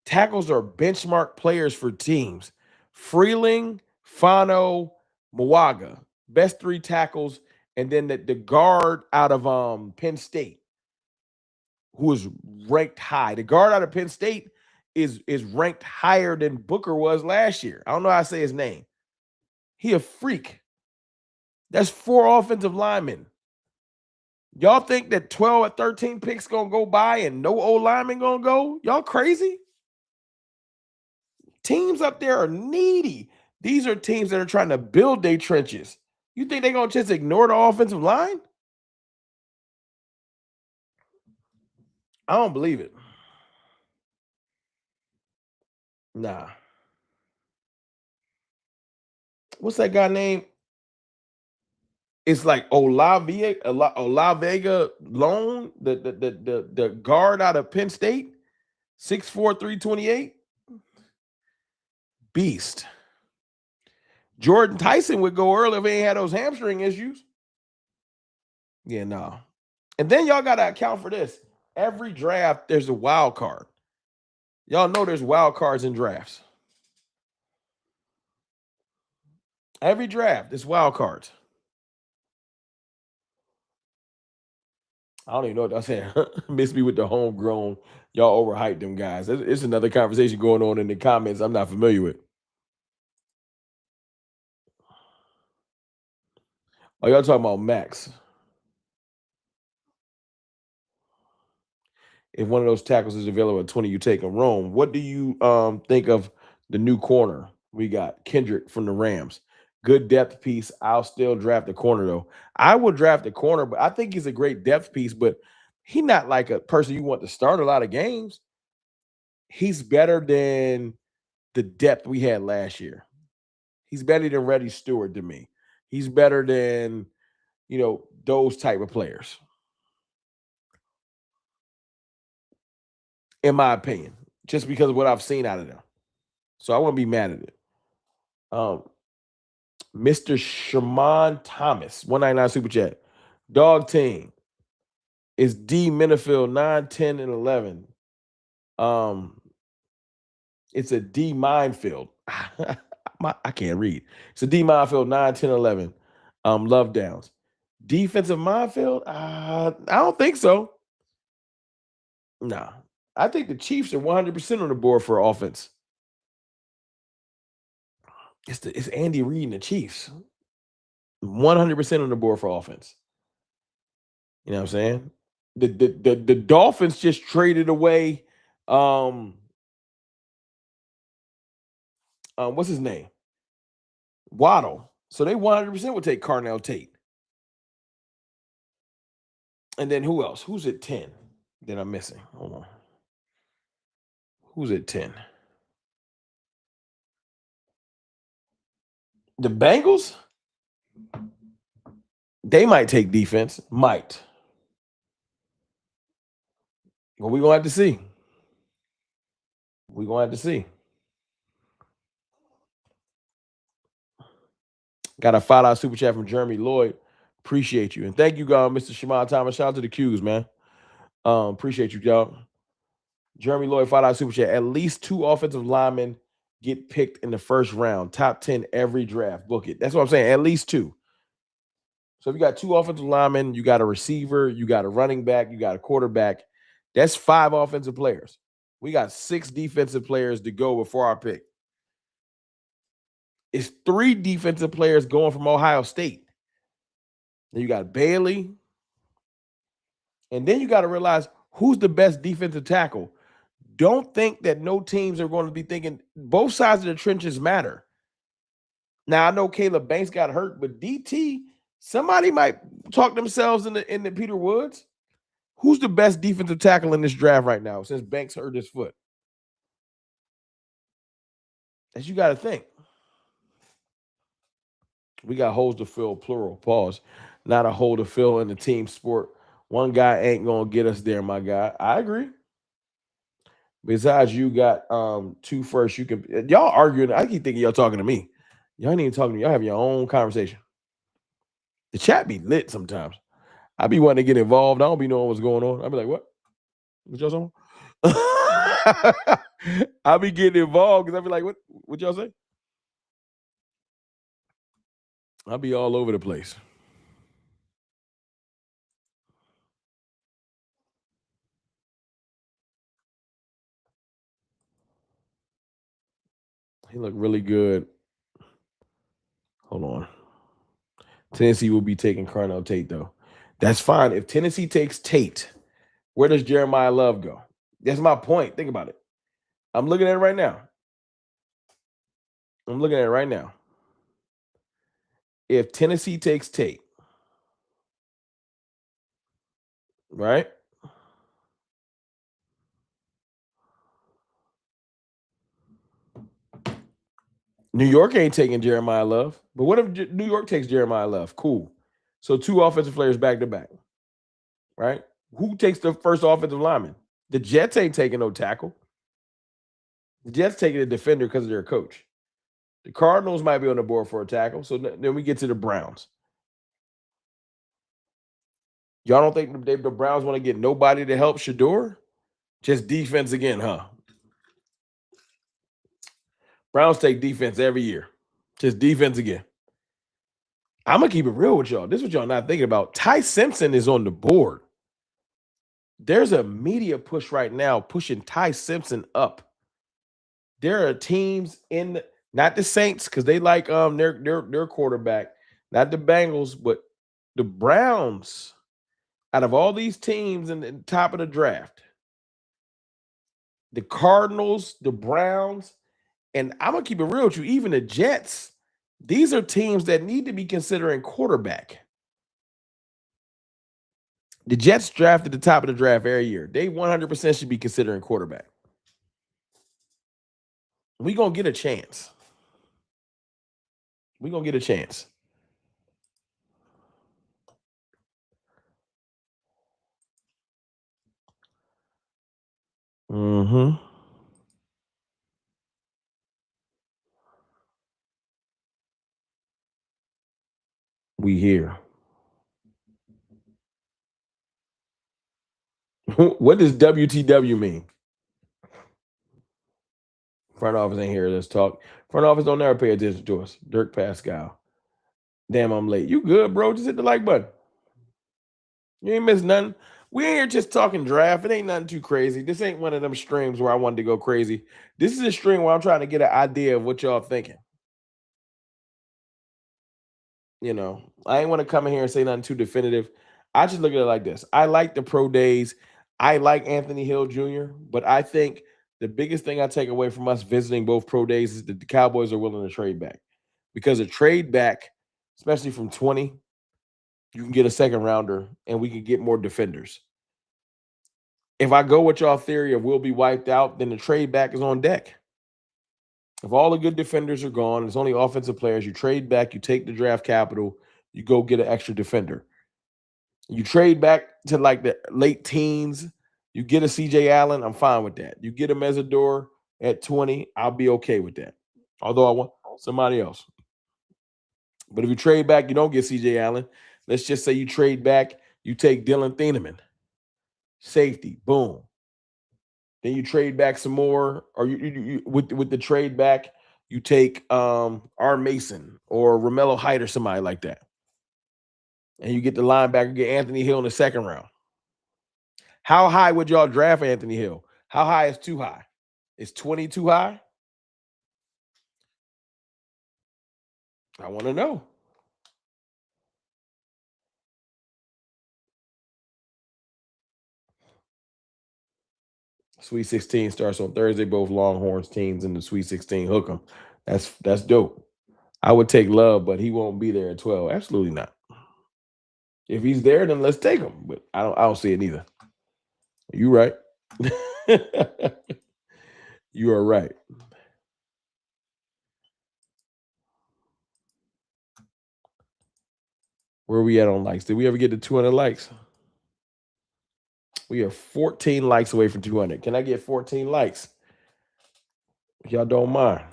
[SPEAKER 1] Tackles are benchmark players for teams. Freeling, Fano, Mawaga, best 3 tackles, and then the guard out of Penn State, who is ranked high. The guard out of Penn State is ranked higher than Booker was last year. I don't know how to say his name. He a freak. That's 4 offensive linemen. Y'all think that 12 or 13 picks gonna go by and no O lineman gonna go? Y'all crazy? Teams up there are needy. These are teams that are trying to build their trenches. You think they're gonna just ignore the offensive line? I don't believe it. Nah. What's that guy name? It's like Olavega Loan, the guard out of Penn State, 6'4", 328. Beast. Jordan Tyson would go early if he ain't had those hamstring issues. Yeah, no. And then y'all gotta account for this. Every draft, there's a wild card. Y'all know there's wild cards in drafts. Every draft, there's wild cards. I don't even know what I'm saying. Miss me with the homegrown. Y'all overhyped them guys. It's another conversation going on in the comments I'm not familiar with. Oh, y'all talking about Max. If one of those tackles is available at 20, you take him. Rome. What do you think of the new corner we got? Kendrick from the Rams. Good depth piece. I'll still draft a corner though. I would draft a corner, but I think he's a great depth piece, but he's not like a person you want to start a lot of games. He's better than the depth we had last year. He's better than Reddy Stewart to me. He's better than, those type of players, in my opinion, just because of what I've seen out of them. So I wouldn't be mad at it. Mr. Sherman Thomas, 199 Super Chat. Dog team is D Minifield 9, 10, and 11. It's a D minefield. I can't read. It's a D minefield 9, 10, 11. Love downs. Defensive minefield? I don't think so. Nah. I think the Chiefs are 100% on the board for offense. It's Andy Reid and the Chiefs. 100% on the board for offense. You know what I'm saying? The Dolphins just traded away what's his name? Waddle. So they 100% would take Carnell Tate. And then who else? Who's at 10 that I'm missing? Hold on. Who's at 10? The Bengals? They might take defense. Might. Well, we're going to have to see. We're going to have to see. Got a $5 super chat from Jeremy Lloyd. Appreciate you. And thank you, Mr. Shamal Thomas. Shout out to the Qs, man. Appreciate you, y'all. Jeremy Lloyd, $5 super chat. At least 2 offensive linemen get picked in the first round. Top 10 every draft. Book it. That's what I'm saying. At least 2. So if you got 2 offensive linemen, you got a receiver, you got a running back, you got a quarterback. That's 5 offensive players. We got 6 defensive players to go before our pick. It's 3 defensive players going from Ohio State. Then you got Bailey. And then you got to realize who's the best defensive tackle. Don't think that no teams are going to be thinking both sides of the trenches matter. Now, I know Caleb Banks got hurt, but DT, somebody might talk themselves in the Peter Woods. Who's the best defensive tackle in this draft right now since Banks hurt his foot? As you got to think. We got holes to fill, plural, pause. Not a hole to fill in the team sport. One guy ain't going to get us there, my guy. I agree. Besides, you got 2 first. You can y'all arguing. I keep thinking y'all talking to me. Y'all ain't even talking to me. Y'all have your own conversation. The chat be lit sometimes. I be wanting to get involved. I don't be knowing what's going on. I be like, what? What y'all saying? I be getting involved because I be like, what y'all say? I'll be all over the place. He looked really good. Hold on. Tennessee will be taking Carnell Tate, though. That's fine. If Tennessee takes Tate, where does Jeremiah Love go? That's my point. Think about it. I'm looking at it right now. If Tennessee takes Tate, right? New York ain't taking Jeremiah Love. But what if New York takes Jeremiah Love? Cool. So 2 offensive players back to back, right? Who takes the first offensive lineman? The Jets ain't taking no tackle. The Jets taking a defender because of their coach. The Cardinals might be on the board for a tackle. So then we get to the Browns. Y'all don't think the Browns want to get nobody to help Shador? Just defense again, huh? Browns take defense every year. Just defense again. I'm going to keep it real with y'all. This is what y'all not thinking about. Ty Simpson is on the board. There's a media push right now pushing Ty Simpson up. There are teams not the Saints because they like their quarterback, not the Bengals, but the Browns. Out of all these teams in the top of the draft, the Cardinals, the Browns, and I'm going to keep it real with you, even the Jets, these are teams that need to be considering quarterback. The Jets draft at the top of the draft every year. They 100% should be considering quarterback. We're going to get a chance. We're going to get a chance. Mm-hmm. We here. What does WTW mean? Front office ain't here. Let's talk. Front office don't never pay attention to us. Dirk Pascal. Damn, I'm late. You good, bro? Just hit the like button. You ain't missed nothing. We ain't here just talking draft. It ain't nothing too crazy. This ain't one of them streams where I wanted to go crazy. This is a stream where I'm trying to get an idea of what y'all thinking. You know, I ain't want to come in here and say nothing too definitive. I just look at it like this. I like the pro days. I like Anthony Hill Jr., but I think the biggest thing I take away from us visiting both pro days is that the Cowboys are willing to trade back. because a trade back, especially from 20, you can get a second rounder and we can get more defenders. If I go with y'all theory of we'll be wiped out, then the trade back is on deck. If all the good defenders are gone, it's only offensive players, you trade back, you take the draft capital, you go get an extra defender. You trade back to like the late teens, you get a CJ Allen, I'm fine with that. You get a Mesidor at 20, I'll be okay with that. Although I want somebody else. But if you trade back, you don't get CJ Allen. Let's just say you trade back, you take Dylan Thieneman, safety, boom. Then you trade back some more, or you with the trade back, you take R. Mason or Romello Height or somebody like that. And you get the linebacker, get Anthony Hill in the second round. How high would y'all draft Anthony Hill? How high is too high? Is 20 too high? I want to know. Sweet 16 starts on Thursday. Both Longhorns teams in the Sweet 16. Hook them. That's dope. I would take Love, but he won't be there at 12. Absolutely not. If he's there, then let's take him. But I don't see it either. You right. You are right. Where are we at on likes? Did we ever get to 200 likes? We are 14 likes away from 200. Can I get 14 likes? If y'all don't mind.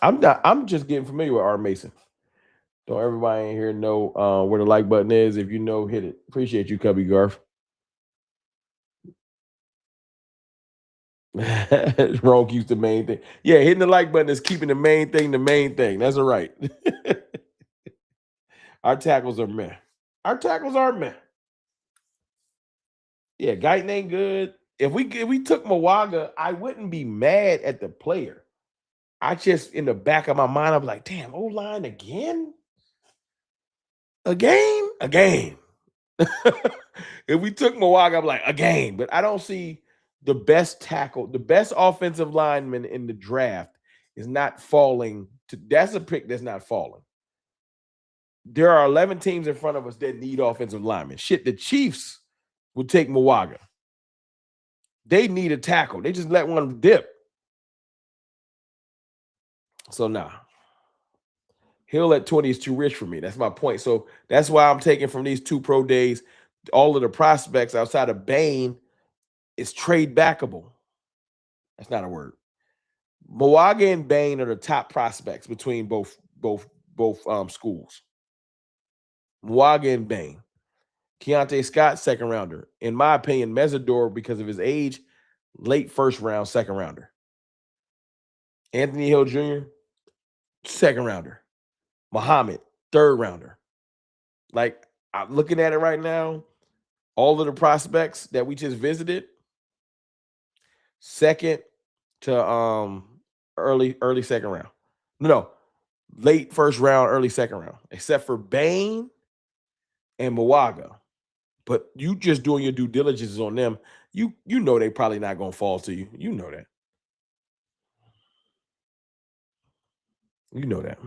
[SPEAKER 1] I'm just getting familiar with R. Mason. Don't everybody in here know where the like button is? If you know, hit it. Appreciate you, Cubby Garf. Wrong keeps the main thing. Yeah, hitting the like button is keeping the main thing the main thing. That's all right. Our tackles are meh. Our tackles are meh. Yeah, Guyton ain't good. If we took Mawaga, I wouldn't be mad at the player. I just in the back of my mind, I'm like, damn, O-line again? Again. If we took Mawaga, I'm like, again. But I don't see the best tackle, the best offensive lineman in the draft is not falling. That's a pick that's not falling. There are 11 teams in front of us that need offensive linemen. Shit, the Chiefs would take Mawaga. They need a tackle. They just let one dip. So nah. Hill at 20 is too rich for me. That's my point. So that's why I'm taking from these two pro days, all of the prospects outside of Bain is trade backable. That's not a word. Mawaga and Bain are the top prospects between both schools. Mawaga and Bain. Keontae Scott, second rounder. In my opinion, Mesidor, because of his age, late first round, second rounder. Anthony Hill Jr., second rounder. Muhammad, third rounder. Like, I'm looking at it right now, all of the prospects that we just visited, second to early second round. No, late first round, early second round, except for Bain and Mawaga. But you just doing your due diligence on them, you know they probably not gonna fall to you. You know that. You know that.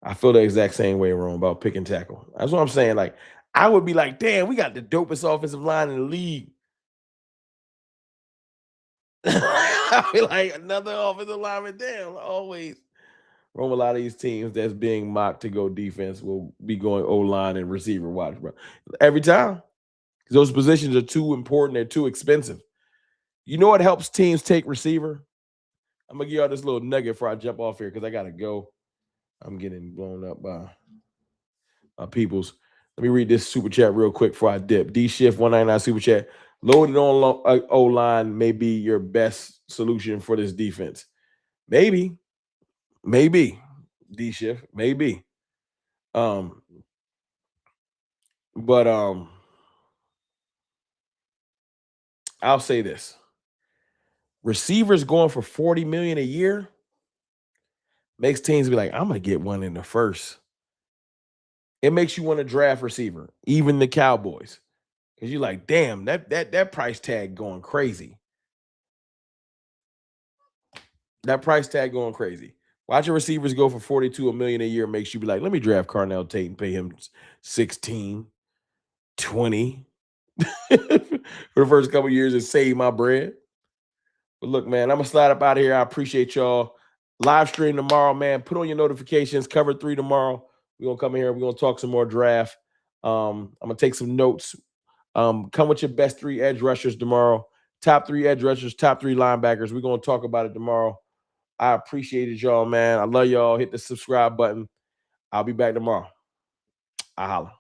[SPEAKER 1] I feel the exact same way, Rome, about pick and tackle. That's what I'm saying. Like, I would be like, damn, we got the dopest offensive line in the league. I feel like another offensive lineman, damn, always. Rome, a lot of these teams that's being mocked to go defense will be going O-line and receiver watch, bro. Every time. Those positions are too important, they're too expensive. You know what helps teams take receiver? I'm gonna give y'all this little nugget before I jump off here because I gotta go. I'm getting blown up by my peoples. Let me read this super chat real quick before I dip. D Shift 199 super chat. Loaded on O line may be your best solution for this defense. Maybe D Shift, maybe. But I'll say this: receivers going for 40 million a year makes teams be like, I'm gonna get one in the first. It makes you want to draft receiver, even the Cowboys, because you're like, damn, that price tag going crazy. That price tag going crazy. Watching receivers go for 42 $1 million a year makes you be like, let me draft Carnell Tate and pay him 16, 20 for the first couple years and save my bread. But look, man, I'm gonna slide up out of here. I appreciate y'all. Live stream tomorrow, man. Put on your notifications. Cover 3 tomorrow. We're gonna come in here. We're gonna talk some more draft. I'm gonna take some notes. Come with your best 3 edge rushers tomorrow. Top 3 edge rushers, top 3 linebackers. We're gonna talk about it tomorrow. I appreciate it, y'all, man. I love y'all. Hit the subscribe button. I'll be back tomorrow. I holla.